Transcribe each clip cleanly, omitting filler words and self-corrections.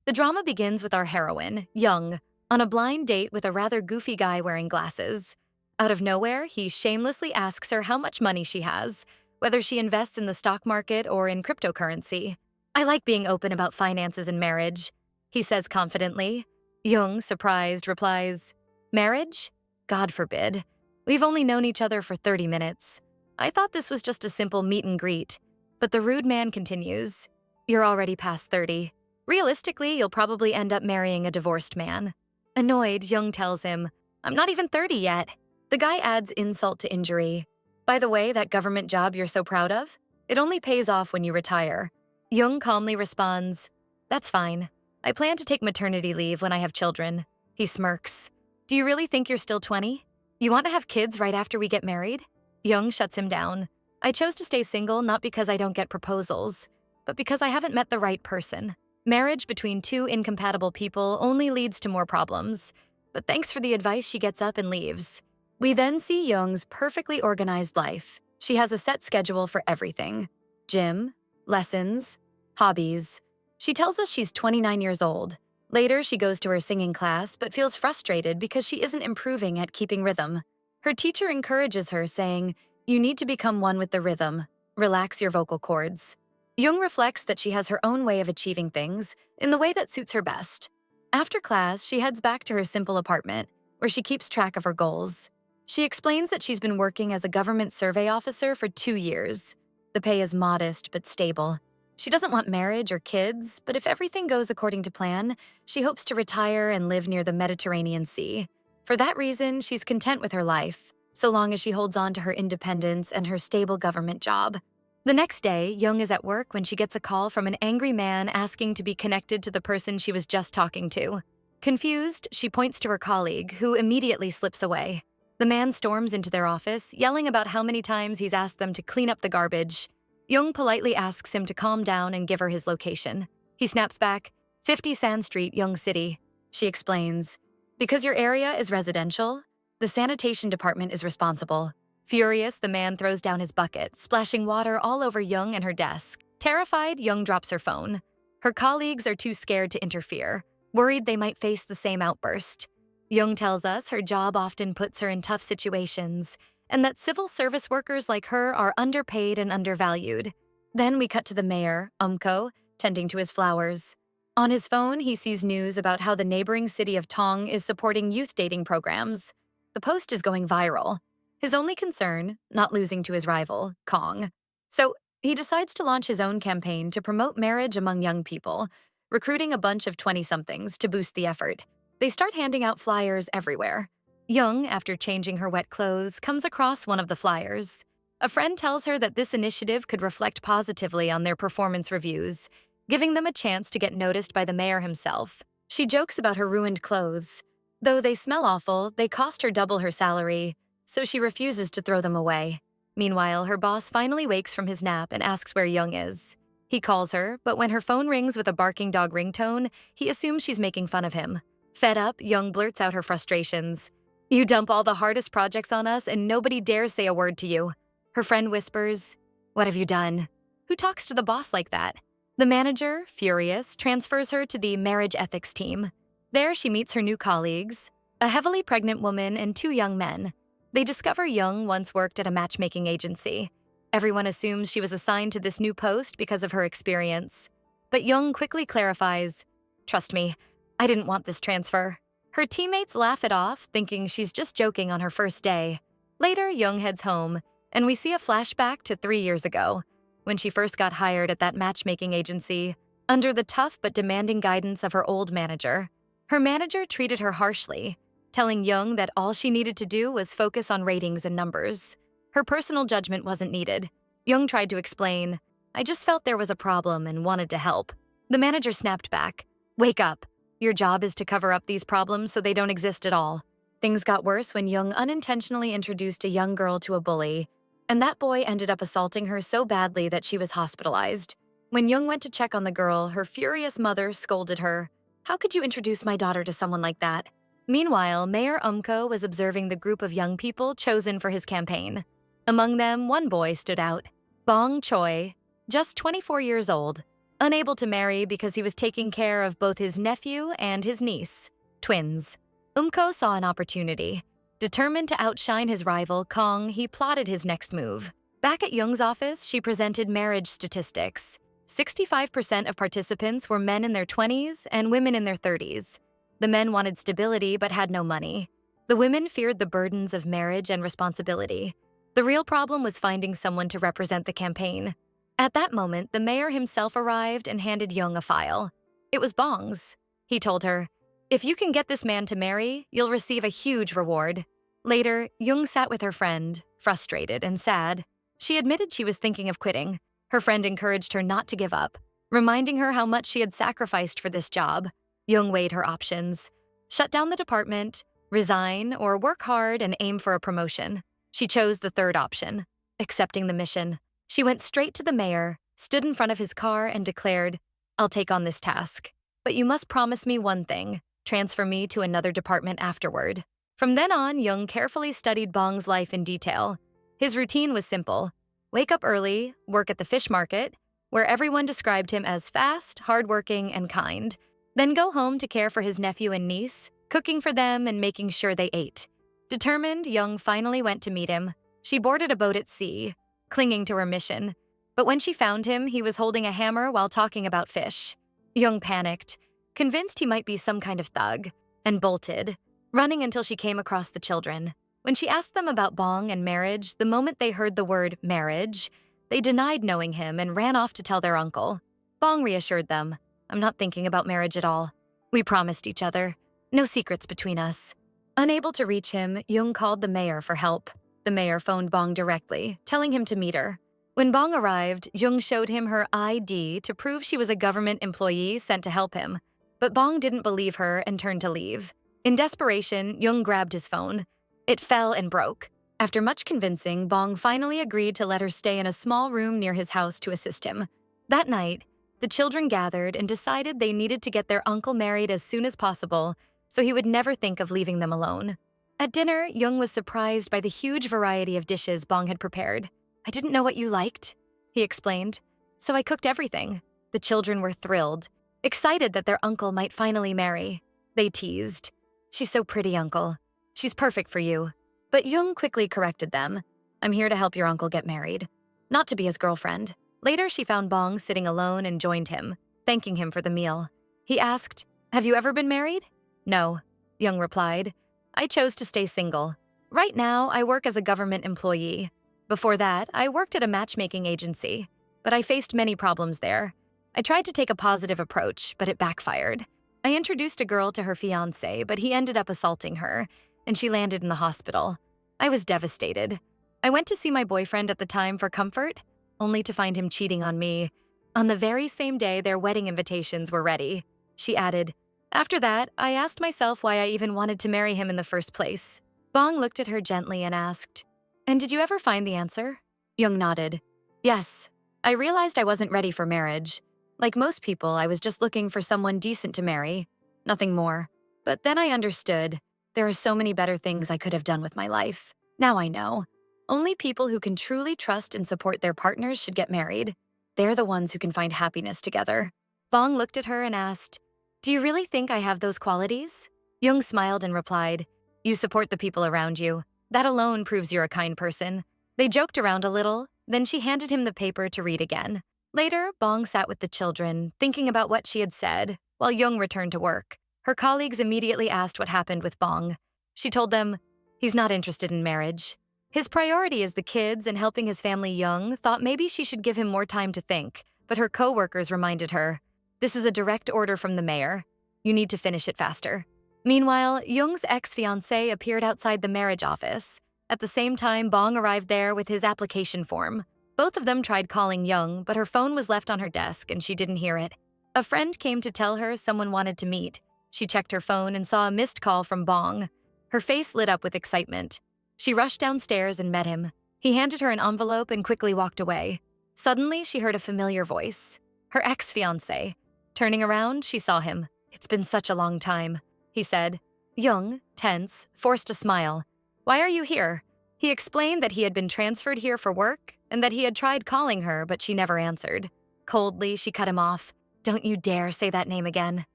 The drama begins with our heroine, Young, on a blind date with a rather goofy guy wearing glasses. Out of nowhere, he shamelessly asks her how much money she has, whether she invests in the stock market or in cryptocurrency. I like being open about finances and marriage, he says confidently. Young, surprised, replies, Marriage? God forbid. We've only known each other for 30 minutes. I thought this was just a simple meet and greet. But the rude man continues, You're already past 30. Realistically, you'll probably end up marrying a divorced man. Annoyed, Young tells him, I'm not even 30 yet. The guy adds insult to injury. By the way, that government job you're so proud of? It only pays off when you retire. Young calmly responds, That's fine. I plan to take maternity leave when I have children. He smirks. Do you really think you're still 20? You want to have kids right after we get married? Young shuts him down. I chose to stay single not because I don't get proposals, but because I haven't met the right person. Marriage between two incompatible people only leads to more problems. But thanks for the advice, she gets up and leaves. We then see Young's perfectly organized life. She has a set schedule for everything. Gym, lessons, hobbies. She tells us she's 29 years old. Later, she goes to her singing class, but feels frustrated because she isn't improving at keeping rhythm. Her teacher encourages her, saying, You need to become one with the rhythm. Relax your vocal cords. Young reflects that she has her own way of achieving things in the way that suits her best. After class, she heads back to her simple apartment, where she keeps track of her goals. She explains that she's been working as a government survey officer for 2 years. The pay is modest but stable. She doesn't want marriage or kids, but if everything goes according to plan, she hopes to retire and live near the Mediterranean Sea. For that reason, she's content with her life, so long as she holds on to her independence and her stable government job. The next day, Young is at work when she gets a call from an angry man asking to be connected to the person she was just talking to. Confused, she points to her colleague, who immediately slips away. The man storms into their office, yelling about how many times he's asked them to clean up the garbage. Young politely asks him to calm down and give her his location. He snaps back, 50 Sand Street, Young City. She explains, Because your area is residential, the sanitation department is responsible. Furious, the man throws down his bucket, splashing water all over Young and her desk. Terrified, Young drops her phone. Her colleagues are too scared to interfere, worried they might face the same outburst. Young tells us her job often puts her in tough situations, and that civil service workers like her are underpaid and undervalued. Then we cut to the mayor, Umko, tending to his flowers. On his phone, he sees news about how the neighboring city of Tong is supporting youth dating programs. The post is going viral. His only concern, not losing to his rival, Kong. So he decides to launch his own campaign to promote marriage among young people, recruiting a bunch of 20-somethings to boost the effort. They start handing out flyers everywhere. Young, after changing her wet clothes, comes across one of the flyers. A friend tells her that this initiative could reflect positively on their performance reviews, giving them a chance to get noticed by the mayor himself. She jokes about her ruined clothes. Though they smell awful, they cost her double her salary, so she refuses to throw them away. Meanwhile, her boss finally wakes from his nap and asks where Young is. He calls her, but when her phone rings with a barking dog ringtone, he assumes she's making fun of him. Fed up, Young blurts out her frustrations. You dump all the hardest projects on us and nobody dares say a word to you. Her friend whispers, What have you done? Who talks to the boss like that? The manager, furious, transfers her to the marriage ethics team. There she meets her new colleagues, a heavily pregnant woman and 2 young men. They discover Young once worked at a matchmaking agency. Everyone assumes she was assigned to this new post because of her experience. But Young quickly clarifies, Trust me, I didn't want this transfer. Her teammates laugh it off, thinking she's just joking on her first day. Later, Young heads home, and we see a flashback to 3 years ago, when she first got hired at that matchmaking agency, under the tough but demanding guidance of her old manager. Her manager treated her harshly, telling Young that all she needed to do was focus on ratings and numbers. Her personal judgment wasn't needed. Young tried to explain, I just felt there was a problem and wanted to help. The manager snapped back, Wake up. Your job is to cover up these problems so they don't exist at all. Things got worse when Young unintentionally introduced a young girl to a bully, and that boy ended up assaulting her so badly that she was hospitalized. When Young went to check on the girl, her furious mother scolded her. How could you introduce my daughter to someone like that? Meanwhile, Mayor Umko was observing the group of young people chosen for his campaign. Among them, one boy stood out, Bong Choi, just 24 years old. unable to marry because he was taking care of both his nephew and his niece, twins. Umko saw an opportunity. Determined to outshine his rival, Kong, he plotted his next move. Back at Jung's office, she presented marriage statistics. 65% of participants were men in their 20s and women in their 30s. The men wanted stability but had no money. The women feared the burdens of marriage and responsibility. The real problem was finding someone to represent the campaign. At that moment, the mayor himself arrived and handed Jung a file. It was Bong's. He told her, "If you can get this man to marry, you'll receive a huge reward." Later, Jung sat with her friend, frustrated and sad. She admitted she was thinking of quitting. Her friend encouraged her not to give up, reminding her how much she had sacrificed for this job. Jung weighed her options: shut down the department, resign, or work hard and aim for a promotion. She chose the third option, accepting the mission. She went straight to the mayor, stood in front of his car, and declared, "I'll take on this task. But you must promise me one thing: transfer me to another department afterward." From then on, Jung carefully studied Bong's life in detail. His routine was simple: wake up early, work at the fish market, where everyone described him as fast, hardworking, and kind, then go home to care for his nephew and niece, cooking for them and making sure they ate. Determined, Jung finally went to meet him. She boarded a boat at sea, clinging to her mission. But when she found him, he was holding a hammer while talking about fish. Jung panicked, convinced he might be some kind of thug, and bolted, running until she came across the children. When she asked them about Bong and marriage, the moment they heard the word marriage, they denied knowing him and ran off to tell their uncle. Bong reassured them, "I'm not thinking about marriage at all. We promised each other. No secrets between us." Unable to reach him, Jung called the mayor for help. The mayor phoned Bong directly, telling him to meet her. When Bong arrived, Jung showed him her ID to prove she was a government employee sent to help him. But Bong didn't believe her and turned to leave. In desperation, Jung grabbed his phone. It fell and broke. After much convincing, Bong finally agreed to let her stay in a small room near his house to assist him. That night, the children gathered and decided they needed to get their uncle married as soon as possible, so he would never think of leaving them alone. At dinner, Jung was surprised by the huge variety of dishes Bong had prepared. "I didn't know what you liked," he explained, "so I cooked everything." The children were thrilled, excited that their uncle might finally marry. They teased, "She's so pretty, uncle. She's perfect for you." But Jung quickly corrected them. "I'm here to help your uncle get married, not to be his girlfriend." Later, she found Bong sitting alone and joined him, thanking him for the meal. He asked, "Have you ever been married?" "No," Jung replied. "I chose to stay single. Right now, I work as a government employee. Before that, I worked at a matchmaking agency, but I faced many problems there. I tried to take a positive approach, but it backfired. I introduced a girl to her fiancé, but he ended up assaulting her, and she landed in the hospital. I was devastated. I went to see my boyfriend at the time for comfort, only to find him cheating on me. On the very same day their wedding invitations were ready." She added, "After that, I asked myself why I even wanted to marry him in the first place." Bong looked at her gently and asked, "And did you ever find the answer?" Jung nodded. "Yes. I realized I wasn't ready for marriage. Like most people, I was just looking for someone decent to marry. Nothing more. But then I understood. There are so many better things I could have done with my life. Now I know. Only people who can truly trust and support their partners should get married. They're the ones who can find happiness together." Bong looked at her and asked, "Do you really think I have those qualities?" Jung smiled and replied, "You support the people around you. That alone proves you're a kind person." They joked around a little, then she handed him the paper to read again. Later, Bong sat with the children, thinking about what she had said, while Jung returned to work. Her colleagues immediately asked what happened with Bong. She told them, "He's not interested in marriage. His priority is the kids, and helping his family." Jung thought maybe she should give him more time to think, but her co-workers reminded her, "This is a direct order from the mayor. You need to finish it faster." Meanwhile, Jung's ex-fiancé appeared outside the marriage office. At the same time, Bong arrived there with his application form. Both of them tried calling Jung, but her phone was left on her desk and she didn't hear it. A friend came to tell her someone wanted to meet. She checked her phone and saw a missed call from Bong. Her face lit up with excitement. She rushed downstairs and met him. He handed her an envelope and quickly walked away. Suddenly, she heard a familiar voice. Her ex-fiancé. Turning around, she saw him. "It's been such a long time," he said. Jung, tense, forced a smile. "Why are you here?" He explained that he had been transferred here for work and that he had tried calling her, but she never answered. Coldly, she cut him off. Don't you dare say that name again.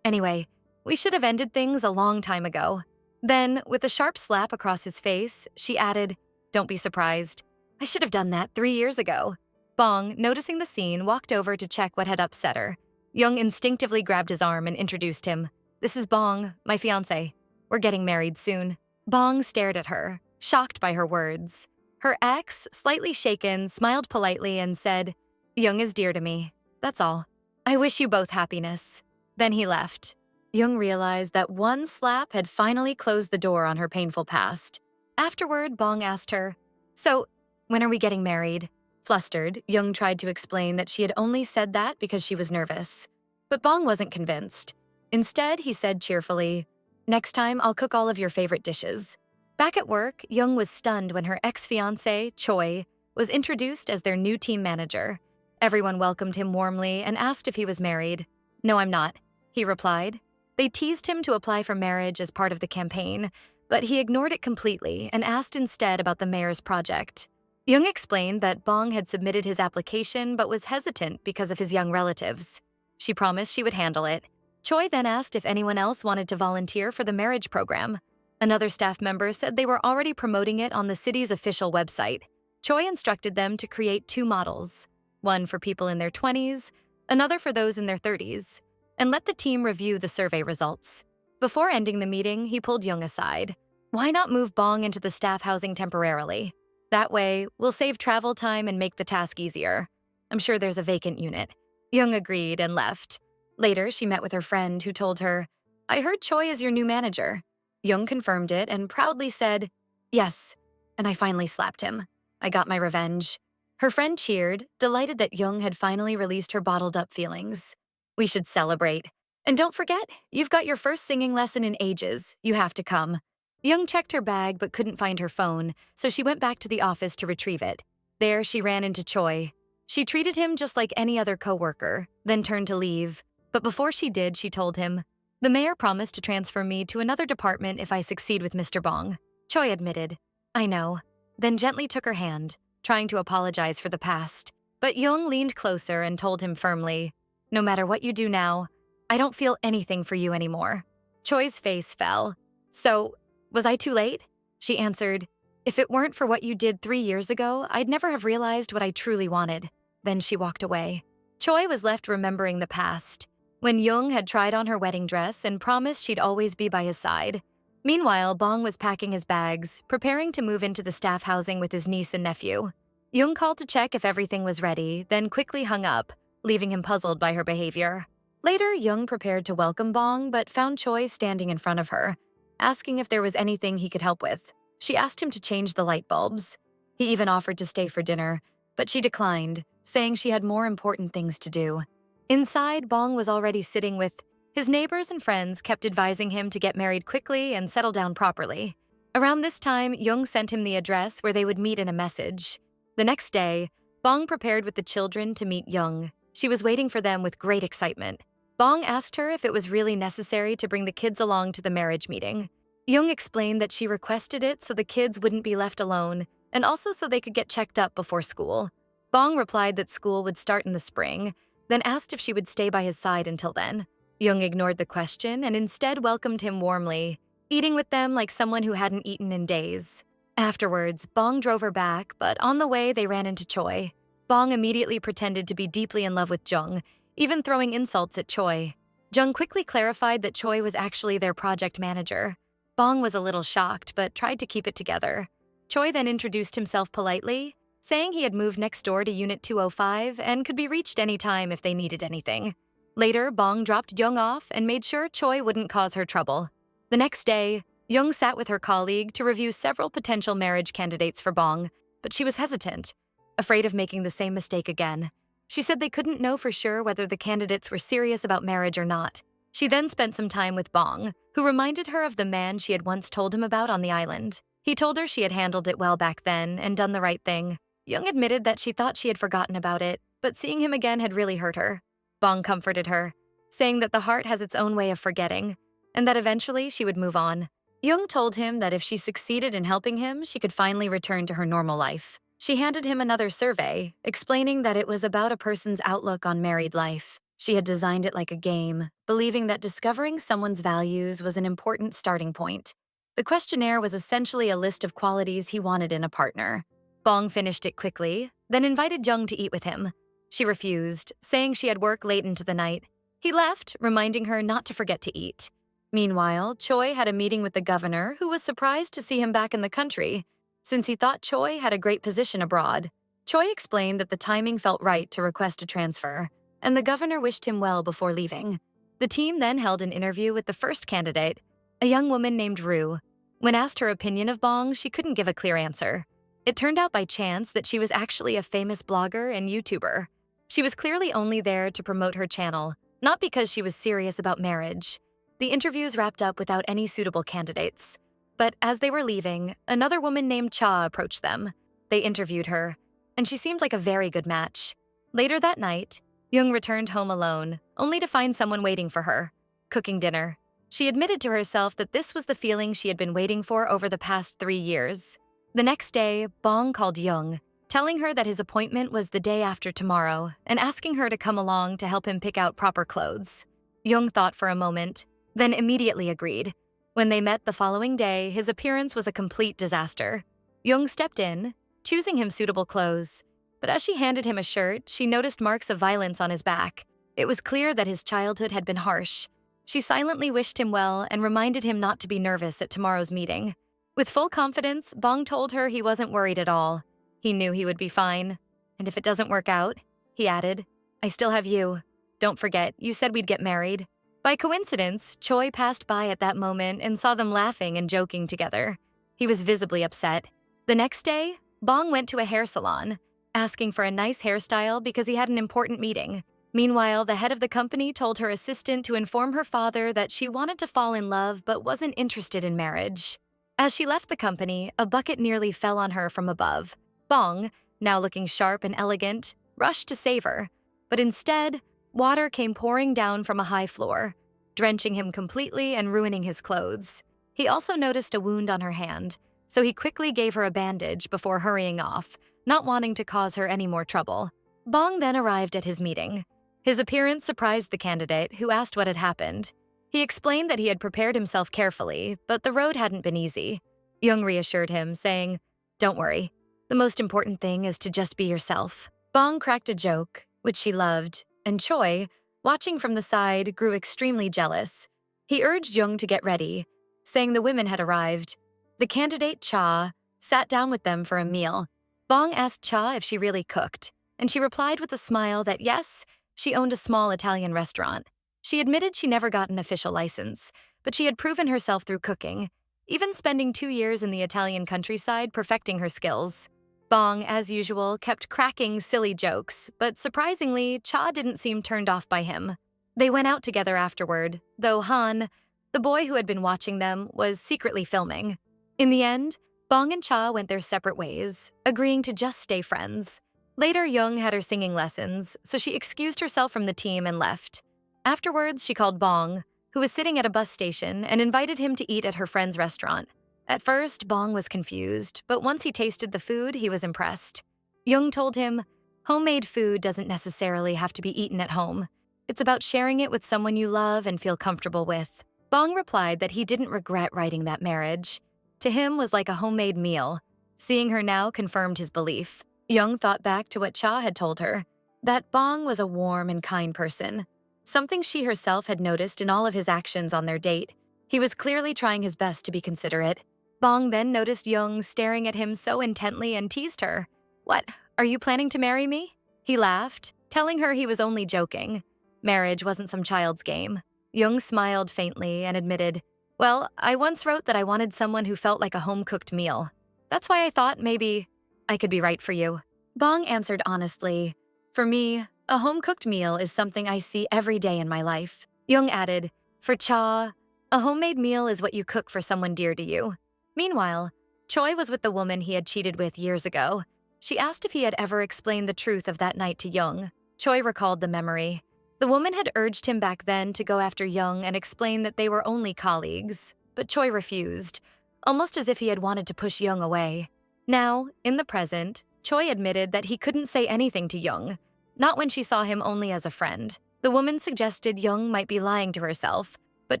Anyway, we should have ended things a long time ago. Then, with a sharp slap across his face, she added, Don't be surprised. I should have done that 3 years ago. Bong, noticing the scene, walked over to check what had upset her. Young instinctively grabbed his arm and introduced him. This is Bong, my fiancé. We're getting married soon. Bong stared at her, shocked by her words. Her ex, slightly shaken, smiled politely and said, Young is dear to me. That's all. I wish you both happiness. Then he left. Young realized that one slap had finally closed the door on her painful past. Afterward, Bong asked her, So, when are we getting married? Flustered, Young tried to explain that she had only said that because she was nervous. But Bong wasn't convinced. Instead, he said cheerfully, Next time, I'll cook all of your favorite dishes. Back at work, Young was stunned when her ex-fiancé, Choi, was introduced as their new team manager. Everyone welcomed him warmly and asked if he was married. No, I'm not, he replied. They teased him to apply for marriage as part of the campaign, but he ignored it completely and asked instead about the mayor's project. Young explained that Bong had submitted his application but was hesitant because of his young relatives. She promised she would handle it. Choi then asked if anyone else wanted to volunteer for the marriage program. Another staff member said they were already promoting it on the city's official website. Choi instructed them to create 2 models, one for people in their 20s, another for those in their 30s, and let the team review the survey results. Before ending the meeting, he pulled Young aside. Why not move Bong into the staff housing temporarily? That way, we'll save travel time and make the task easier. I'm sure there's a vacant unit. Young agreed and left. Later, she met with her friend who told her, I heard Choi is your new manager. Young confirmed it and proudly said, Yes, and I finally slapped him. I got my revenge. Her friend cheered, delighted that Young had finally released her bottled-up feelings. We should celebrate. And don't forget, you've got your first singing lesson in ages. You have to come. Young checked her bag but couldn't find her phone, so she went back to the office to retrieve it. There, she ran into Choi. She treated him just like any other coworker, then turned to leave. But before she did, she told him, The mayor promised to transfer me to another department if I succeed with Mr. Bong. Choi admitted, I know, then gently took her hand, trying to apologize for the past. But Young leaned closer and told him firmly, No matter what you do now, I don't feel anything for you anymore. Choi's face fell. So, was I too late? She answered, If it weren't for what you did 3 years ago, I'd never have realized what I truly wanted. Then she walked away. Choi was left remembering the past, when Young had tried on her wedding dress and promised she'd always be by his side. Meanwhile, Bong was packing his bags, preparing to move into the staff housing with his niece and nephew. Young called to check if everything was ready, then quickly hung up, leaving him puzzled by her behavior. Later, Young prepared to welcome Bong, but found Choi standing in front of her, asking if there was anything he could help with. She asked him to change the light bulbs. He even offered to stay for dinner, but she declined, saying she had more important things to do. Inside, Bong was already sitting with his neighbors and friends kept advising him to get married quickly and settle down properly. Around this time, Young sent him the address where they would meet in a message. The next day, Bong prepared with the children to meet Young. She was waiting for them with great excitement. Bong asked her if it was really necessary to bring the kids along to the marriage meeting. Young explained that she requested it so the kids wouldn't be left alone, and also so they could get checked up before school. Bong replied that school would start in the spring, then asked if she would stay by his side until then. Young ignored the question and instead welcomed him warmly, eating with them like someone who hadn't eaten in days. Afterwards, Bong drove her back, but on the way they ran into Choi. Bong immediately pretended to be deeply in love with Jung, even throwing insults at Choi. Jung quickly clarified that Choi was actually their project manager. Bong was a little shocked, but tried to keep it together. Choi then introduced himself politely, saying he had moved next door to Unit 205 and could be reached any time if they needed anything. Later, Bong dropped Young off and made sure Choi wouldn't cause her trouble. The next day, Young sat with her colleague to review several potential marriage candidates for Bong, but she was hesitant, afraid of making the same mistake again. She said they couldn't know for sure whether the candidates were serious about marriage or not. She then spent some time with Bong, who reminded her of the man she had once told him about on the island. He told her she had handled it well back then and done the right thing. Young admitted that she thought she had forgotten about it, but seeing him again had really hurt her. Bong comforted her, saying that the heart has its own way of forgetting, and that eventually she would move on. Young told him that if she succeeded in helping him, she could finally return to her normal life. She handed him another survey, explaining that it was about a person's outlook on married life. She had designed it like a game, believing that discovering someone's values was an important starting point. The questionnaire was essentially a list of qualities he wanted in a partner. Bong finished it quickly, then invited Jung to eat with him. She refused, saying she had work late into the night. He left, reminding her not to forget to eat. Meanwhile, Choi had a meeting with the governor, who was surprised to see him back in the country, since he thought Choi had a great position abroad. Choi explained that the timing felt right to request a transfer, and the governor wished him well before leaving. The team then held an interview with the first candidate, a young woman named Rue. When asked her opinion of Bong, she couldn't give a clear answer. It turned out by chance that she was actually a famous blogger and YouTuber. She was clearly only there to promote her channel, not because she was serious about marriage. The interviews wrapped up without any suitable candidates. But as they were leaving, another woman named Cha approached them. They interviewed her, and she seemed like a very good match. Later that night, Jung returned home alone, only to find someone waiting for her, cooking dinner. She admitted to herself that this was the feeling she had been waiting for over the past 3 years. The next day, Bong called Jung, telling her that his appointment was the day after tomorrow and asking her to come along to help him pick out proper clothes. Jung thought for a moment, then immediately agreed. When they met the following day, his appearance was a complete disaster. Jung stepped in, choosing him suitable clothes. But as she handed him a shirt, she noticed marks of violence on his back. It was clear that his childhood had been harsh. She silently wished him well and reminded him not to be nervous at tomorrow's meeting. With full confidence, Bong told her he wasn't worried at all. He knew he would be fine. And if it doesn't work out, he added, I still have you. Don't forget, you said we'd get married. By coincidence, Choi passed by at that moment and saw them laughing and joking together. He was visibly upset. The next day, Bong went to a hair salon, asking for a nice hairstyle because he had an important meeting. Meanwhile, the head of the company told her assistant to inform her father that she wanted to fall in love but wasn't interested in marriage. As she left the company, a bucket nearly fell on her from above. Bong, now looking sharp and elegant, rushed to save her, but instead, water came pouring down from a high floor, drenching him completely and ruining his clothes. He also noticed a wound on her hand, so he quickly gave her a bandage before hurrying off, not wanting to cause her any more trouble. Bong then arrived at his meeting. His appearance surprised the candidate, who asked what had happened. He explained that he had prepared himself carefully, but the road hadn't been easy. Jung reassured him, saying, Don't worry. The most important thing is to just be yourself. Bong cracked a joke, which she loved, and Choi, watching from the side, grew extremely jealous. He urged Jung to get ready, saying the women had arrived. The candidate, Cha, sat down with them for a meal. Bong asked Cha if she really cooked, and she replied with a smile that yes, she owned a small Italian restaurant. She admitted she never got an official license, but she had proven herself through cooking, even spending 2 years in the Italian countryside perfecting her skills. Bong, as usual, kept cracking silly jokes, but surprisingly, Cha didn't seem turned off by him. They went out together afterward, though Han, the boy who had been watching them, was secretly filming. In the end, Bong and Cha went their separate ways, agreeing to just stay friends. Later, Jung had her singing lessons, so she excused herself from the team and left. Afterwards, she called Bong, who was sitting at a bus station, and invited him to eat at her friend's restaurant. At first, Bong was confused, but once he tasted the food, he was impressed. Jung told him, homemade food doesn't necessarily have to be eaten at home. It's about sharing it with someone you love and feel comfortable with. Bong replied that he didn't regret writing that marriage. To him was like a homemade meal. Seeing her now confirmed his belief. Jung thought back to what Cha had told her, that Bong was a warm and kind person, something she herself had noticed in all of his actions on their date. He was clearly trying his best to be considerate. Bong then noticed Jung staring at him so intently and teased her. What, are you planning to marry me? He laughed, telling her he was only joking. Marriage wasn't some child's game. Jung smiled faintly and admitted, Well, I once wrote that I wanted someone who felt like a home-cooked meal. That's why I thought maybe I could be right for you. Bong answered honestly, For me, a home-cooked meal is something I see every day in my life. Jung added, For Cha, a homemade meal is what you cook for someone dear to you. Meanwhile, Choi was with the woman he had cheated with years ago. She asked if he had ever explained the truth of that night to Jung. Choi recalled the memory. The woman had urged him back then to go after Jung and explain that they were only colleagues, but Choi refused, almost as if he had wanted to push Jung away. Now, in the present, Choi admitted that he couldn't say anything to Young, not when she saw him only as a friend. The woman suggested Young might be lying to herself, but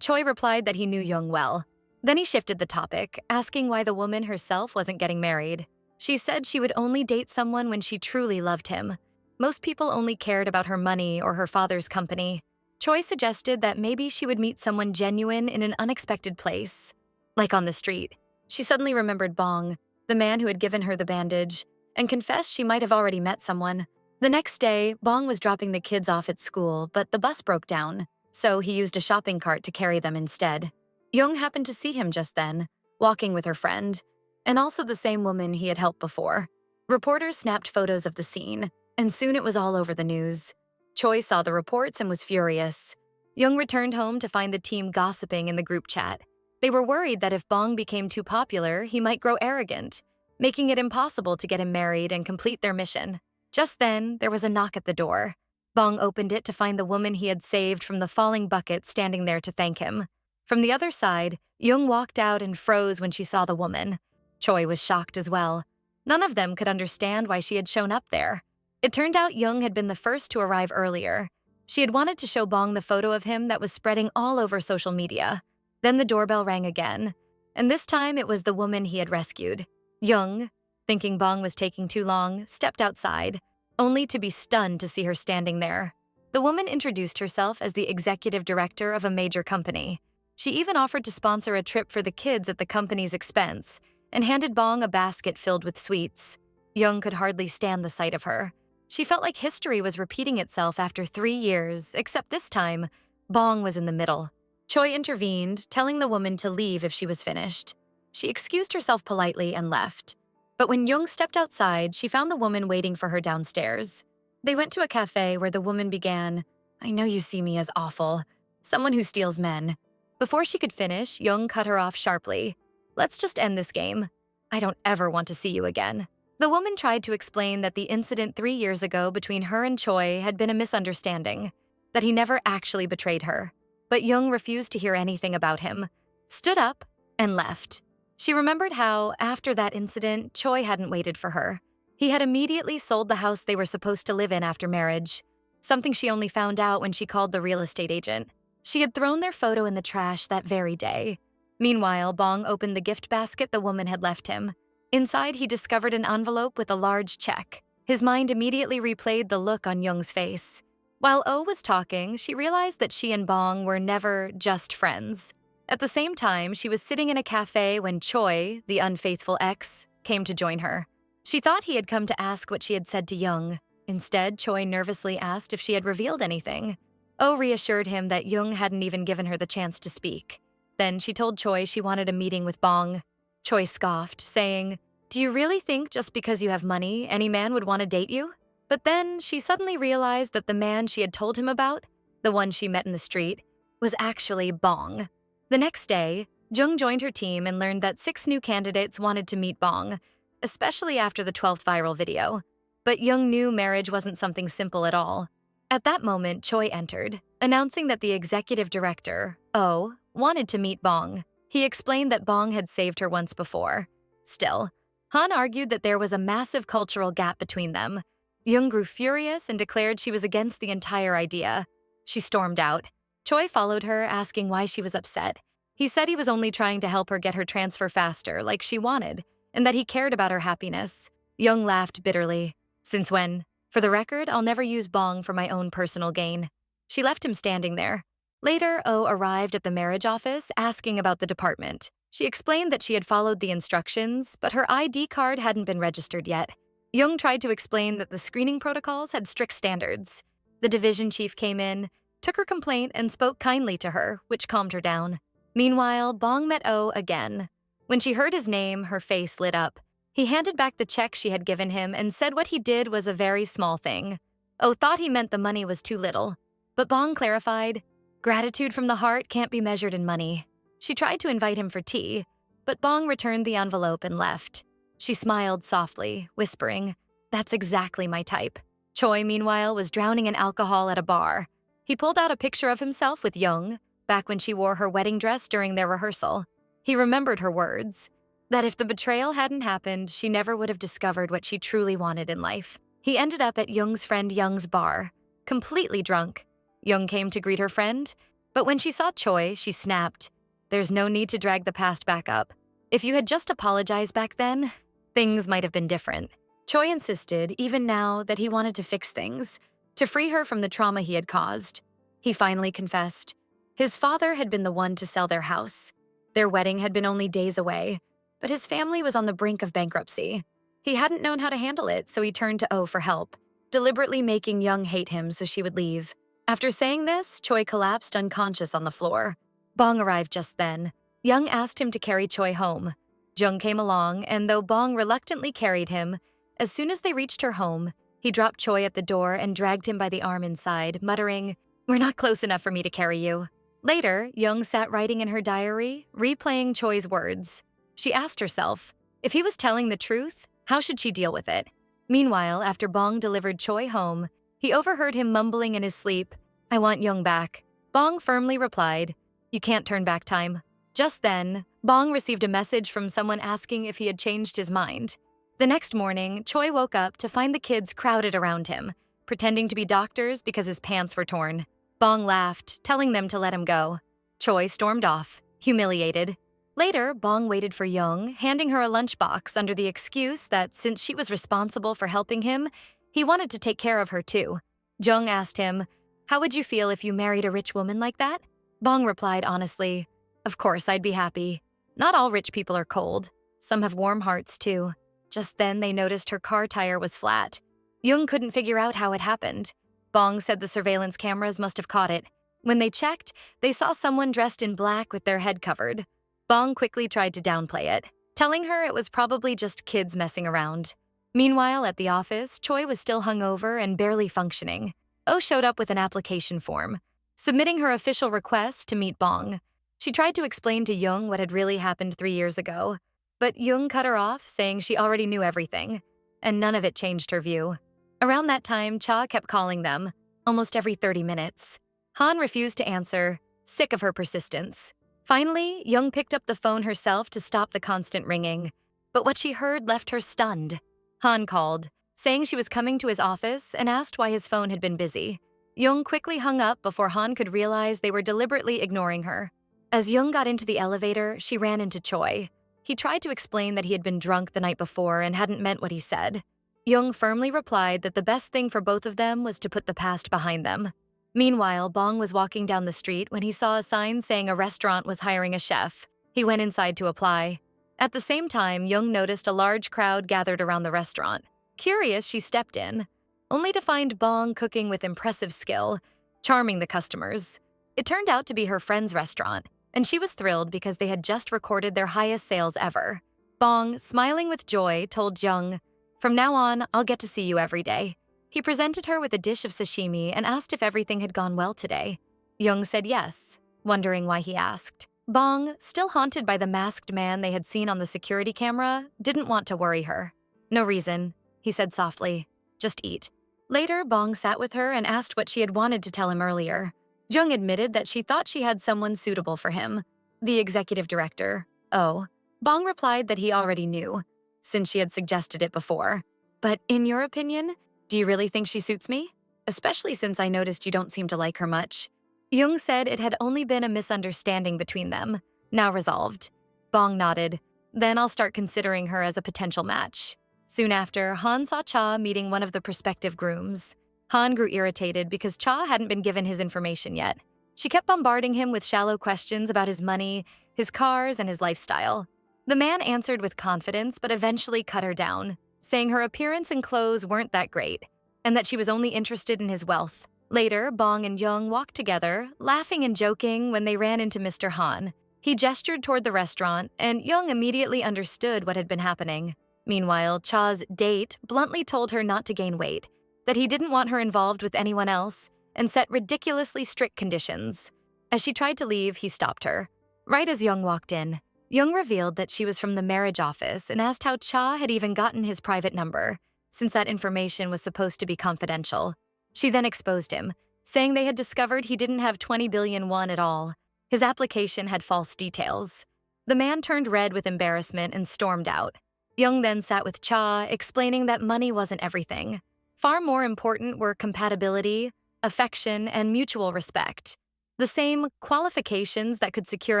Choi replied that he knew Young well. Then he shifted the topic, asking why the woman herself wasn't getting married. She said she would only date someone when she truly loved him. Most people only cared about her money or her father's company. Choi suggested that maybe she would meet someone genuine in an unexpected place, like on the street. She suddenly remembered Bong, the man who had given her the bandage, and confessed she might have already met someone. The next day, Bong was dropping the kids off at school, but the bus broke down, so he used a shopping cart to carry them instead. Young happened to see him just then, walking with her friend, and also the same woman he had helped before. Reporters snapped photos of the scene, and soon it was all over the news. Choi saw the reports and was furious. Young returned home to find the team gossiping in the group chat. They were worried that if Bong became too popular, he might grow arrogant, making it impossible to get him married and complete their mission. Just then, there was a knock at the door. Bong opened it to find the woman he had saved from the falling bucket standing there to thank him. From the other side, Young walked out and froze when she saw the woman. Choi was shocked as well. None of them could understand why she had shown up there. It turned out Young had been the first to arrive earlier. She had wanted to show Bong the photo of him that was spreading all over social media. Then the doorbell rang again, and this time it was the woman he had rescued. Young, thinking Bong was taking too long, stepped outside, only to be stunned to see her standing there. The woman introduced herself as the executive director of a major company. She even offered to sponsor a trip for the kids at the company's expense and handed Bong a basket filled with sweets. Young could hardly stand the sight of her. She felt like history was repeating itself after 3 years, except this time, Bong was in the middle. Choi intervened, telling the woman to leave if she was finished. She excused herself politely and left. But when Young stepped outside, she found the woman waiting for her downstairs. They went to a cafe where the woman began, "I know you see me as awful, someone who steals men." Before she could finish, Young cut her off sharply. "Let's just end this game. I don't ever want to see you again." The woman tried to explain that the incident 3 years ago between her and Choi had been a misunderstanding, that he never actually betrayed her. But Young refused to hear anything about him, stood up, and left. She remembered how, after that incident, Choi hadn't waited for her. He had immediately sold the house they were supposed to live in after marriage, something she only found out when she called the real estate agent. She had thrown their photo in the trash that very day. Meanwhile, Bong opened the gift basket the woman had left him. Inside, he discovered an envelope with a large check. His mind immediately replayed the look on Young's face. While Oh was talking, she realized that she and Bong were never just friends. At the same time, she was sitting in a cafe when Choi, the unfaithful ex, came to join her. She thought he had come to ask what she had said to Young. Instead, Choi nervously asked if she had revealed anything. Oh reassured him that Young hadn't even given her the chance to speak. Then she told Choi she wanted a meeting with Bong. Choi scoffed, saying, "Do you really think just because you have money, any man would want to date you?" But then she suddenly realized that the man she had told him about, the one she met in the street, was actually Bong. The next day, Jung joined her team and learned that 6 new candidates wanted to meet Bong, especially after the 12th viral video. But Jung knew marriage wasn't something simple at all. At that moment, Choi entered, announcing that the executive director, Oh, wanted to meet Bong. He explained that Bong had saved her once before. Still, Han argued that there was a massive cultural gap between them. Jung grew furious and declared she was against the entire idea. She stormed out. Choi followed her, asking why she was upset. He said he was only trying to help her get her transfer faster, like she wanted, and that he cared about her happiness. Jung laughed bitterly. "Since when? For the record, I'll never use Bong for my own personal gain." She left him standing there. Later, Oh arrived at the marriage office, asking about the department. She explained that she had followed the instructions, but her ID card hadn't been registered yet. Jung tried to explain that the screening protocols had strict standards. The division chief came in, took her complaint, and spoke kindly to her, which calmed her down. Meanwhile, Bong met Oh again. When she heard his name, her face lit up. He handed back the check she had given him and said what he did was a very small thing. Oh thought he meant the money was too little. But Bong clarified, "Gratitude from the heart can't be measured in money." She tried to invite him for tea, but Bong returned the envelope and left. She smiled softly, whispering, "That's exactly my type." Choi, meanwhile, was drowning in alcohol at a bar. He pulled out a picture of himself with Young, back when she wore her wedding dress during their rehearsal. He remembered her words. That if the betrayal hadn't happened, she never would have discovered what she truly wanted in life. He ended up at Young's friend Young's bar, completely drunk. Young came to greet her friend, but when she saw Choi, she snapped. There's no need to drag the past back up. If you had just apologized back then, things might have been different. Choi insisted, even now, that he wanted to fix things, to free her from the trauma he had caused. He finally confessed. His father had been the one to sell their house. Their wedding had been only days away, but his family was on the brink of bankruptcy. He hadn't known how to handle it, so he turned to Oh for help, deliberately making Young hate him so she would leave. After saying this, Choi collapsed unconscious on the floor. Bong arrived just then. Young asked him to carry Choi home. Jung came along, and though Bong reluctantly carried him, as soon as they reached her home, he dropped Choi at the door and dragged him by the arm inside, muttering, "We're not close enough for me to carry you." Later, Young sat writing in her diary, replaying Choi's words. She asked herself, if he was telling the truth, how should she deal with it? Meanwhile, after Bong delivered Choi home, he overheard him mumbling in his sleep, "I want Young back." Bong firmly replied, "You can't turn back time." Just then, Bong received a message from someone asking if he had changed his mind. The next morning, Choi woke up to find the kids crowded around him, pretending to be doctors because his pants were torn. Bong laughed, telling them to let him go. Choi stormed off, humiliated. Later, Bong waited for Young, handing her a lunchbox under the excuse that since she was responsible for helping him, he wanted to take care of her too. Jung asked him, "How would you feel if you married a rich woman like that?" Bong replied honestly, "Of course I'd be happy. Not all rich people are cold. Some have warm hearts too." Just then they noticed her car tire was flat. Jung couldn't figure out how it happened. Bong said the surveillance cameras must have caught it. When they checked, they saw someone dressed in black with their head covered. Bong quickly tried to downplay it, telling her it was probably just kids messing around. Meanwhile, at the office, Choi was still hungover and barely functioning. Oh showed up with an application form, submitting her official request to meet Bong. She tried to explain to Jung what had really happened 3 years ago, but Jung cut her off, saying she already knew everything, and none of it changed her view. Around that time, Cha kept calling them, almost every 30 minutes. Han refused to answer, sick of her persistence. Finally, Jung picked up the phone herself to stop the constant ringing, but what she heard left her stunned. Han called, saying she was coming to his office and asked why his phone had been busy. Jung quickly hung up before Han could realize they were deliberately ignoring her. As Jung got into the elevator, she ran into Choi. He tried to explain that he had been drunk the night before and hadn't meant what he said. Jung firmly replied that the best thing for both of them was to put the past behind them. Meanwhile, Bong was walking down the street when he saw a sign saying a restaurant was hiring a chef. He went inside to apply. At the same time, Jung noticed a large crowd gathered around the restaurant. Curious, she stepped in, only to find Bong cooking with impressive skill, charming the customers. It turned out to be her friend's restaurant, and she was thrilled because they had just recorded their highest sales ever. Bong, smiling with joy, told Jung, "From now on, I'll get to see you every day." He presented her with a dish of sashimi and asked if everything had gone well today. Jung said yes, wondering why he asked. Bong, still haunted by the masked man they had seen on the security camera, didn't want to worry her. "No reason," he said softly. "Just eat." Later, Bong sat with her and asked what she had wanted to tell him earlier. Jung admitted that she thought she had someone suitable for him, the executive director. Oh. Bong replied that he already knew, since she had suggested it before. "But in your opinion, do you really think she suits me? Especially since I noticed you don't seem to like her much." Jung said it had only been a misunderstanding between them, now resolved. Bong nodded. "Then I'll start considering her as a potential match." Soon after, Han saw Cha meeting one of the prospective grooms. Han grew irritated because Cha hadn't been given his information yet. She kept bombarding him with shallow questions about his money, his cars, and his lifestyle. The man answered with confidence but eventually cut her down, saying her appearance and clothes weren't that great, and that she was only interested in his wealth. Later, Bong and Jung walked together, laughing and joking when they ran into Mr. Han. He gestured toward the restaurant, and Jung immediately understood what had been happening. Meanwhile, Cha's date bluntly told her not to gain weight, that he didn't want her involved with anyone else, and set ridiculously strict conditions. As she tried to leave, he stopped her. Right as Jung walked in, Jung revealed that she was from the marriage office and asked how Cha had even gotten his private number, since that information was supposed to be confidential. She then exposed him, saying they had discovered he didn't have 20 billion won at all. His application had false details. The man turned red with embarrassment and stormed out. Young then sat with Cha, explaining that money wasn't everything. Far more important were compatibility, affection, and mutual respect. The same qualifications that could secure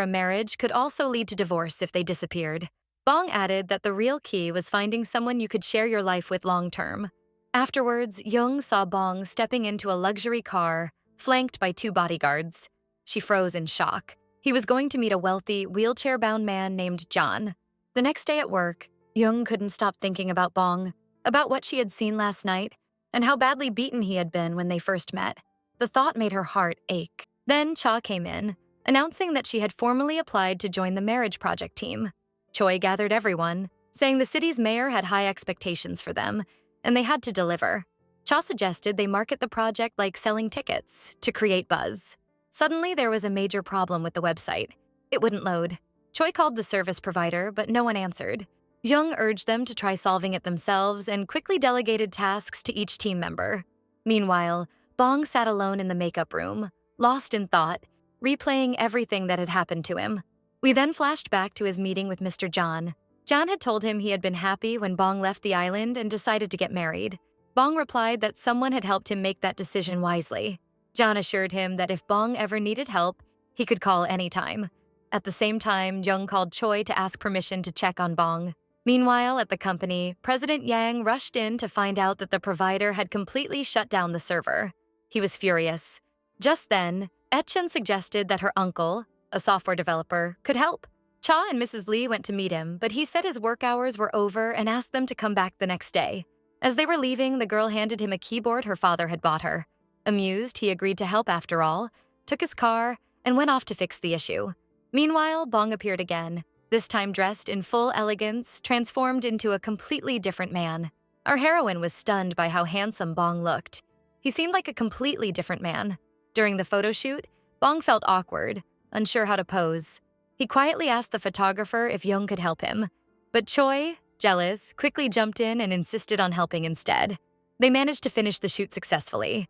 a marriage could also lead to divorce if they disappeared. Bong added that the real key was finding someone you could share your life with long term. Afterwards, Young saw Bong stepping into a luxury car, flanked by 2 bodyguards. She froze in shock. He was going to meet a wealthy, wheelchair-bound man named John. The next day at work, Young couldn't stop thinking about Bong, about what she had seen last night, and how badly beaten he had been when they first met. The thought made her heart ache. Then Cha came in, announcing that she had formally applied to join the marriage project team. Choi gathered everyone, saying the city's mayor had high expectations for them, and they had to deliver. Cha suggested they market the project like selling tickets, to create buzz. Suddenly, there was a major problem with the website. It wouldn't load. Choi called the service provider, but no one answered. Jung urged them to try solving it themselves and quickly delegated tasks to each team member. Meanwhile, Bong sat alone in the makeup room, lost in thought, replaying everything that had happened to him. We then flashed back to his meeting with Mr. John. John had told him he had been happy when Bong left the island and decided to get married. Bong replied that someone had helped him make that decision wisely. John assured him that if Bong ever needed help, he could call anytime. At the same time, Jung called Choi to ask permission to check on Bong. Meanwhile, at the company, President Yang rushed in to find out that the provider had completely shut down the server. He was furious. Just then, Etchen suggested that her uncle, a software developer, could help. Cha and Mrs. Lee went to meet him, but he said his work hours were over and asked them to come back the next day. As they were leaving, the girl handed him a keyboard her father had bought her. Amused, he agreed to help after all, took his car, and went off to fix the issue. Meanwhile, Bong appeared again, this time dressed in full elegance, transformed into a completely different man. Our heroine was stunned by how handsome Bong looked. He seemed like a completely different man. During the photo shoot, Bong felt awkward, unsure how to pose. He quietly asked the photographer if Jung could help him, but Choi, jealous, quickly jumped in and insisted on helping instead. They managed to finish the shoot successfully.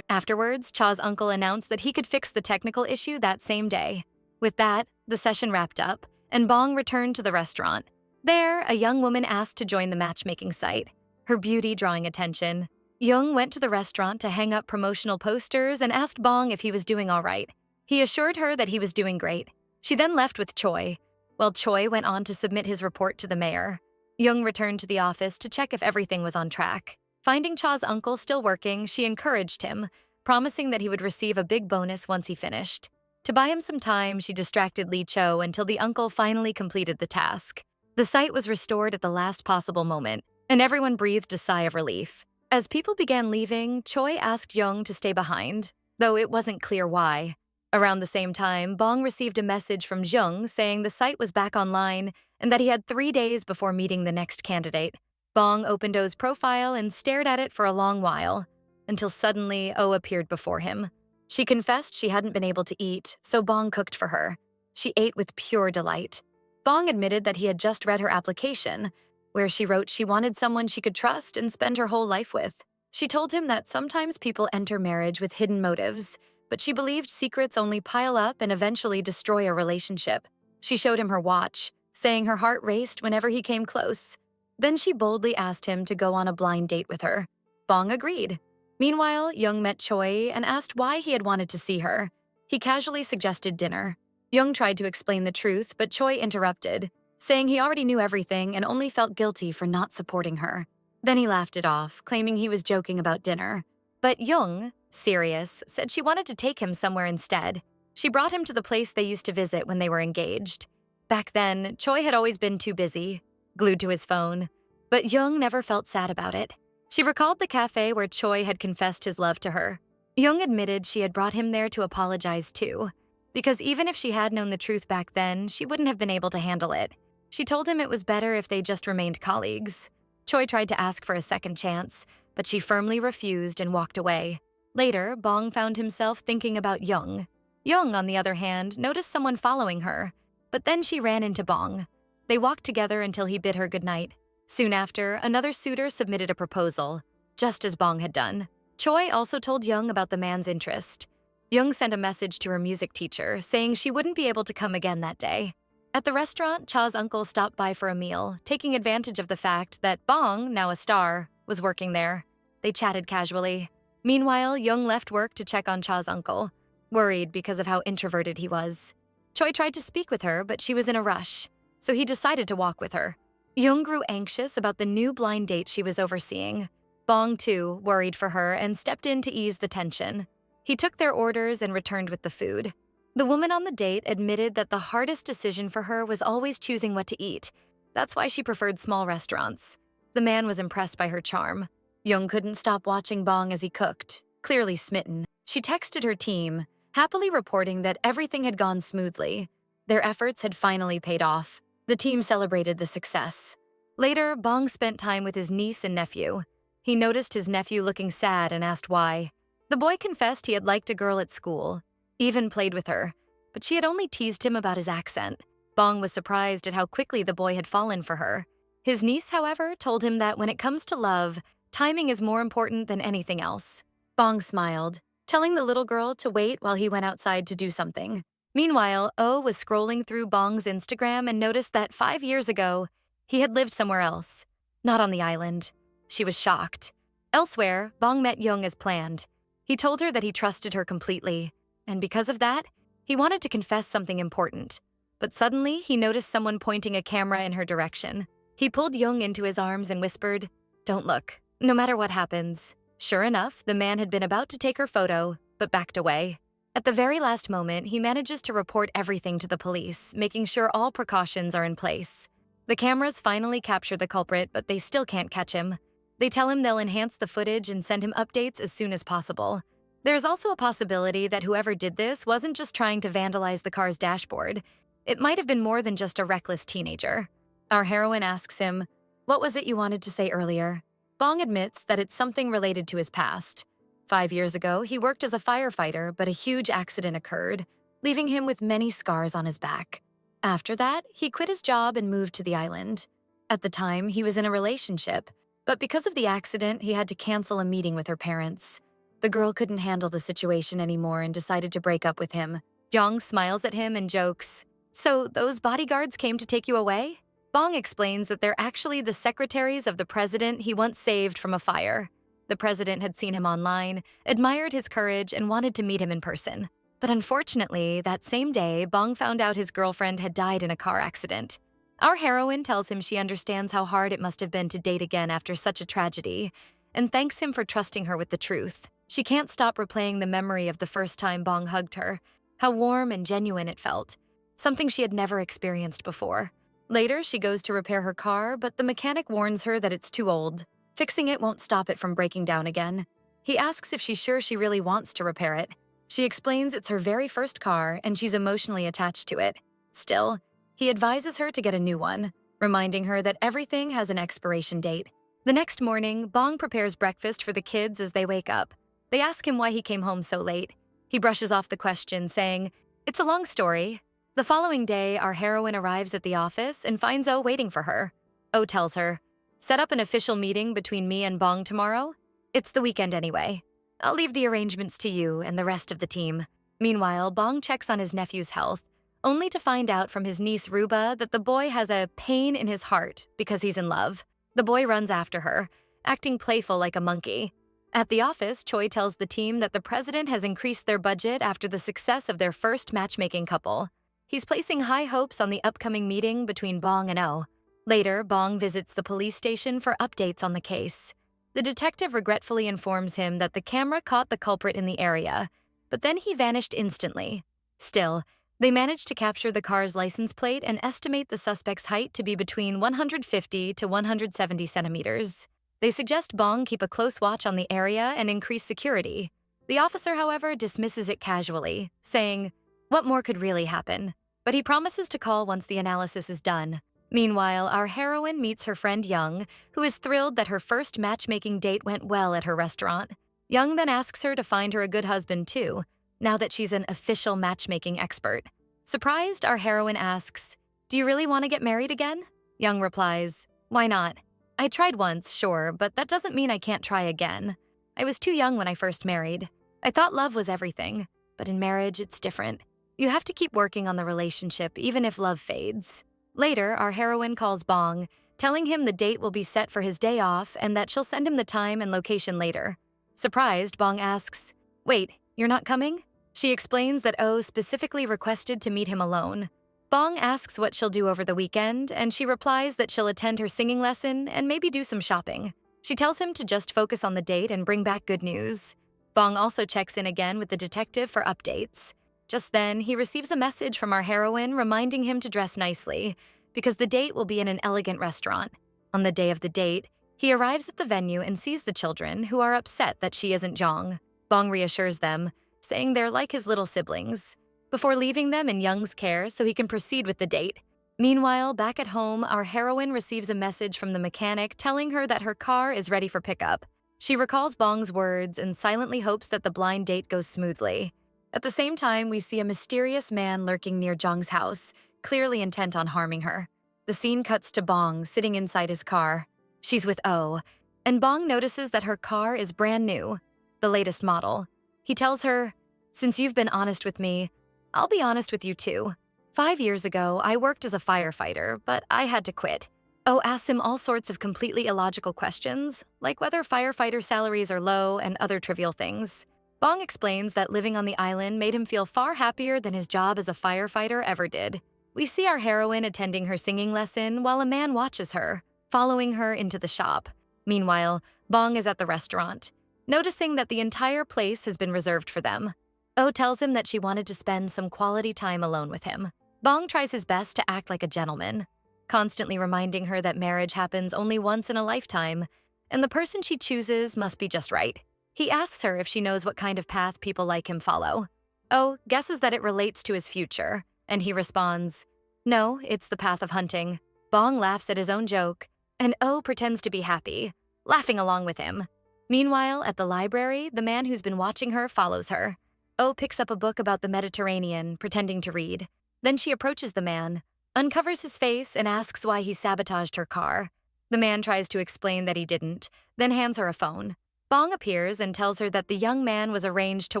Afterwards, Cha's uncle announced that he could fix the technical issue that same day. With that, the session wrapped up, and Bong returned to the restaurant. There, a young woman asked to join the matchmaking site, her beauty drawing attention. Jung went to the restaurant to hang up promotional posters and asked Bong if he was doing all right. He assured her that he was doing great. She then left with Choi, while Choi went on to submit his report to the mayor. Jung returned to the office to check if everything was on track. Finding Cha's uncle still working, she encouraged him, promising that he would receive a big bonus once he finished. To buy him some time, she distracted Lee Cho until the uncle finally completed the task. The site was restored at the last possible moment, and everyone breathed a sigh of relief. As people began leaving, Choi asked Jung to stay behind, though it wasn't clear why. Around the same time, Bong received a message from Jung saying the site was back online and that he had 3 days before meeting the next candidate. Bong opened Oh's profile and stared at it for a long while, until suddenly Oh appeared before him. She confessed she hadn't been able to eat, so Bong cooked for her. She ate with pure delight. Bong admitted that he had just read her application, where she wrote she wanted someone she could trust and spend her whole life with. She told him that sometimes people enter marriage with hidden motives, but she believed secrets only pile up and eventually destroy a relationship. She showed him her watch, saying her heart raced whenever he came close. Then she boldly asked him to go on a blind date with her. Bong agreed. Meanwhile, Jung met Choi and asked why he had wanted to see her. He casually suggested dinner. Jung tried to explain the truth, but Choi interrupted, saying he already knew everything and only felt guilty for not supporting her. Then he laughed it off, claiming he was joking about dinner. But Jung, serious, said she wanted to take him somewhere instead. She brought him to the place they used to visit when they were engaged. Back then, Choi had always been too busy, glued to his phone, but Jung never felt sad about it. She recalled the cafe where Choi had confessed his love to her. Jung admitted she had brought him there to apologize too, because even if she had known the truth back then, she wouldn't have been able to handle it. She told him it was better if they just remained colleagues. Choi tried to ask for a second chance, but she firmly refused and walked away. Later, Bong found himself thinking about Jung. Jung, on the other hand, noticed someone following her, but then she ran into Bong. They walked together until he bid her goodnight. Soon after, another suitor submitted a proposal, just as Bong had done. Choi also told Jung about the man's interest. Jung sent a message to her music teacher, saying she wouldn't be able to come again that day. At the restaurant, Cha's uncle stopped by for a meal, taking advantage of the fact that Bong, now a star, was working there. They chatted casually. Meanwhile, Young left work to check on Cha's uncle, worried because of how introverted he was. Choi tried to speak with her, but she was in a rush, so he decided to walk with her. Young grew anxious about the new blind date she was overseeing. Bong, too, worried for her and stepped in to ease the tension. He took their orders and returned with the food. The woman on the date admitted that the hardest decision for her was always choosing what to eat. That's why she preferred small restaurants. The man was impressed by her charm. Young couldn't stop watching Bong as he cooked, clearly smitten. She texted her team, happily reporting that everything had gone smoothly. Their efforts had finally paid off. The team celebrated the success. Later, Bong spent time with his niece and nephew. He noticed his nephew looking sad and asked why. The boy confessed he had liked a girl at school, even played with her, but she had only teased him about his accent. Bong was surprised at how quickly the boy had fallen for her. His niece, however, told him that when it comes to love, timing is more important than anything else. Bong smiled, telling the little girl to wait while he went outside to do something. Meanwhile, Oh was scrolling through Bong's Instagram and noticed that 5 years ago, he had lived somewhere else, not on the island. She was shocked. Elsewhere, Bong met Young as planned. He told her that he trusted her completely, and because of that, he wanted to confess something important. But suddenly, he noticed someone pointing a camera in her direction. He pulled Young into his arms and whispered, "Don't look, no matter what happens." Sure enough, the man had been about to take her photo, but backed away. At the very last moment, he manages to report everything to the police, making sure all precautions are in place. The cameras finally capture the culprit, but they still can't catch him. They tell him they'll enhance the footage and send him updates as soon as possible. There's also a possibility that whoever did this wasn't just trying to vandalize the car's dashboard. It might have been more than just a reckless teenager. Our heroine asks him, "What was it you wanted to say earlier?" Bong admits that it's something related to his past. 5 years ago, he worked as a firefighter, but a huge accident occurred, leaving him with many scars on his back. After that, he quit his job and moved to the island. At the time, he was in a relationship, but because of the accident, he had to cancel a meeting with her parents. The girl couldn't handle the situation anymore and decided to break up with him. Jong smiles at him and jokes, "So those bodyguards came to take you away?" Bong explains that they're actually the secretaries of the president he once saved from a fire. The president had seen him online, admired his courage, and wanted to meet him in person. But unfortunately, that same day, Bong found out his girlfriend had died in a car accident. Our heroine tells him she understands how hard it must have been to date again after such a tragedy, and thanks him for trusting her with the truth. She can't stop replaying the memory of the first time Bong hugged her, how warm and genuine it felt, something she had never experienced before. Later, she goes to repair her car, but the mechanic warns her that it's too old. Fixing it won't stop it from breaking down again. He asks if she's sure she really wants to repair it. She explains it's her very first car and she's emotionally attached to it. Still, he advises her to get a new one, reminding her that everything has an expiration date. The next morning, Bong prepares breakfast for the kids as they wake up. They ask him why he came home so late. He brushes off the question, saying, "It's a long story." The following day, our heroine arrives at the office and finds Oh waiting for her. Oh tells her, "Set up an official meeting between me and Bong tomorrow? It's the weekend anyway. I'll leave the arrangements to you and the rest of the team." Meanwhile, Bong checks on his nephew's health, only to find out from his niece Ruba that the boy has a pain in his heart because he's in love. The boy runs after her, acting playful like a monkey. At the office, Choi tells the team that the president has increased their budget after the success of their first matchmaking couple. He's placing high hopes on the upcoming meeting between Bong and Oh. Later, Bong visits the police station for updates on the case. The detective regretfully informs him that the camera caught the culprit in the area, but then he vanished instantly. Still, they managed to capture the car's license plate and estimate the suspect's height to be between 150 to 170 centimeters. They suggest Bong keep a close watch on the area and increase security. The officer, however, dismisses it casually, saying, "What more could really happen?" But he promises to call once the analysis is done. Meanwhile, our heroine meets her friend Young, who is thrilled that her first matchmaking date went well at her restaurant. Young then asks her to find her a good husband too, now that she's an official matchmaking expert. Surprised, our heroine asks, "Do you really want to get married again?" Young replies, "Why not? I tried once, sure, but that doesn't mean I can't try again. I was too young when I first married. I thought love was everything, but in marriage, it's different." You have to keep working on the relationship even if love fades. Later, our heroine calls Bong, telling him the date will be set for his day off and that she'll send him the time and location later. Surprised, Bong asks, "Wait, you're not coming?" She explains that O specifically requested to meet him alone. Bong asks what she'll do over the weekend, and she replies that she'll attend her singing lesson and maybe do some shopping. She tells him to just focus on the date and bring back good news. Bong also checks in again with the detective for updates. Just then, he receives a message from our heroine reminding him to dress nicely, because the date will be in an elegant restaurant. On the day of the date, he arrives at the venue and sees the children, who are upset that she isn't Jong. Bong reassures them, saying they're like his little siblings, before leaving them in Young's care so he can proceed with the date. Meanwhile, back at home, our heroine receives a message from the mechanic telling her that her car is ready for pickup. She recalls Bong's words and silently hopes that the blind date goes smoothly. At the same time, we see a mysterious man lurking near Jong's house, clearly intent on harming her. The scene cuts to Bong sitting inside his car. She's with O, and Bong notices that her car is brand new, the latest model. He tells her, "Since you've been honest with me, I'll be honest with you too. 5 years ago, I worked as a firefighter, but I had to quit." O asks him all sorts of completely illogical questions, like whether firefighter salaries are low and other trivial things. Bong explains that living on the island made him feel far happier than his job as a firefighter ever did. We see our heroine attending her singing lesson while a man watches her, following her into the shop. Meanwhile, Bong is at the restaurant, noticing that the entire place has been reserved for them. O tells him that she wanted to spend some quality time alone with him. Bong tries his best to act like a gentleman, constantly reminding her that marriage happens only once in a lifetime, and the person she chooses must be just right. He asks her if she knows what kind of path people like him follow. O guesses that it relates to his future, and he responds, "No, it's the path of hunting." Bong laughs at his own joke, and O pretends to be happy, laughing along with him. Meanwhile, at the library, the man who's been watching her follows her. O picks up a book about the Mediterranean, pretending to read. Then she approaches the man, uncovers his face, and asks why he sabotaged her car. The man tries to explain that he didn't, then hands her a phone. Bong appears and tells her that the young man was arranged to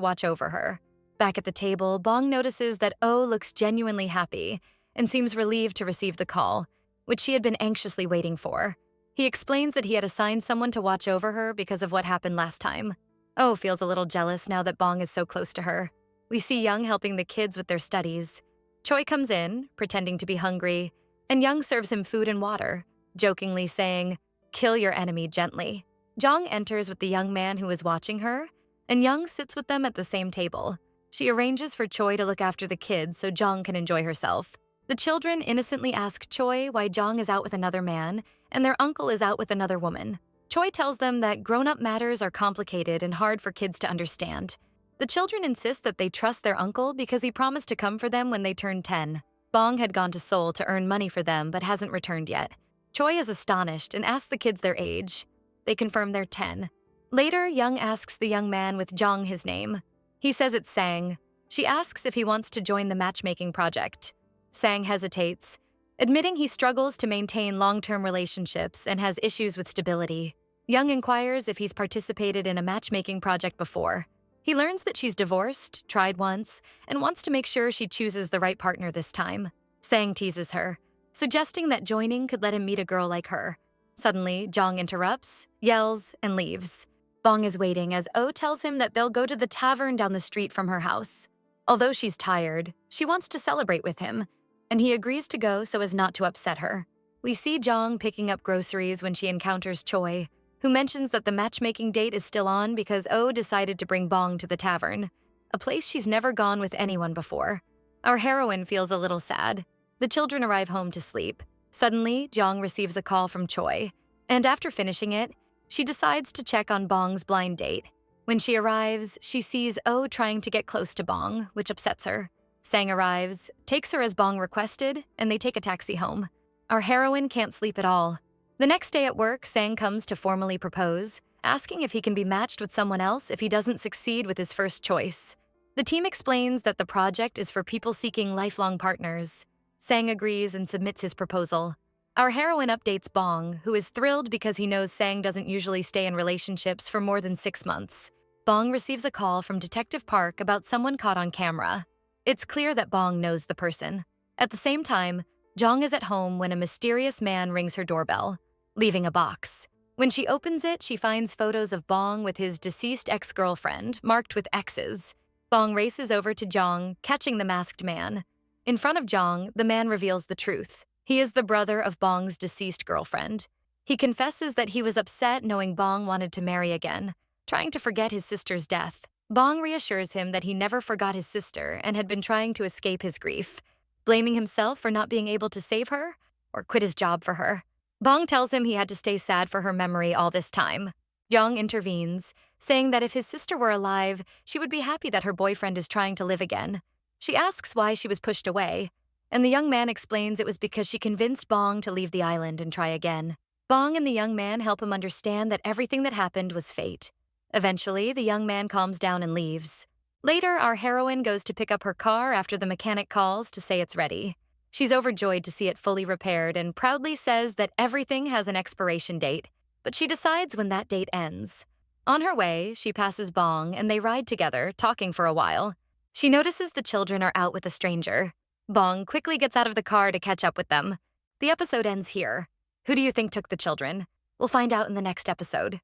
watch over her. Back at the table, Bong notices that O looks genuinely happy and seems relieved to receive the call, which she had been anxiously waiting for. He explains that he had assigned someone to watch over her because of what happened last time. O feels a little jealous now that Bong is so close to her. We see Young helping the kids with their studies. Choi comes in, pretending to be hungry, and Young serves him food and water, jokingly saying, "Kill your enemy gently." Jong enters with the young man who is watching her, and Young sits with them at the same table. She arranges for Choi to look after the kids so Jong can enjoy herself. The children innocently ask Choi why Jong is out with another man and their uncle is out with another woman. Choi tells them that grown-up matters are complicated and hard for kids to understand. The children insist that they trust their uncle because he promised to come for them when they turned 10. Bong had gone to Seoul to earn money for them but hasn't returned yet. Choi is astonished and asks the kids their age. They confirm they're 10. Later, Young asks the young man with Jong his name. He says it's Sang. She asks if he wants to join the matchmaking project. Sang hesitates, admitting he struggles to maintain long-term relationships and has issues with stability. Young inquires if he's participated in a matchmaking project before. He learns that she's divorced, tried once, and wants to make sure she chooses the right partner this time. Sang teases her, suggesting that joining could let him meet a girl like her. Suddenly, Jong interrupts, yells, and leaves. Bong is waiting as O tells him that they'll go to the tavern down the street from her house. Although she's tired, she wants to celebrate with him, and he agrees to go so as not to upset her. We see Jong picking up groceries when she encounters Choi, who mentions that the matchmaking date is still on because O decided to bring Bong to the tavern, a place she's never gone with anyone before. Our heroine feels a little sad. The children arrive home to sleep. Suddenly, Jong receives a call from Choi, and after finishing it, she decides to check on Bong's blind date. When she arrives, she sees O trying to get close to Bong, which upsets her. Sang arrives, takes her as Bong requested, and they take a taxi home. Our heroine can't sleep at all. The next day at work, Sang comes to formally propose, asking if he can be matched with someone else if he doesn't succeed with his first choice. The team explains that the project is for people seeking lifelong partners. Sang agrees and submits his proposal. Our heroine updates Bong, who is thrilled because he knows Sang doesn't usually stay in relationships for more than 6 months. Bong receives a call from Detective Park about someone caught on camera. It's clear that Bong knows the person. At the same time, Jong is at home when a mysterious man rings her doorbell, leaving a box. When she opens it, she finds photos of Bong with his deceased ex-girlfriend, marked with X's. Bong races over to Jong, catching the masked man. In front of Jong, the man reveals the truth. He is the brother of Bong's deceased girlfriend. He confesses that he was upset knowing Bong wanted to marry again, trying to forget his sister's death. Bong reassures him that he never forgot his sister and had been trying to escape his grief, blaming himself for not being able to save her or quit his job for her. Bong tells him he had to stay sad for her memory all this time. Young intervenes, saying that if his sister were alive, she would be happy that her boyfriend is trying to live again. She asks why she was pushed away, and the young man explains it was because she convinced Bong to leave the island and try again. Bong and the young man help him understand that everything that happened was fate. Eventually, the young man calms down and leaves. Later, our heroine goes to pick up her car after the mechanic calls to say it's ready. She's overjoyed to see it fully repaired and proudly says that everything has an expiration date, but she decides when that date ends. On her way, she passes Bong and they ride together, talking for a while. She notices the children are out with a stranger. Bong quickly gets out of the car to catch up with them. The episode ends here. Who do you think took the children? We'll find out in the next episode.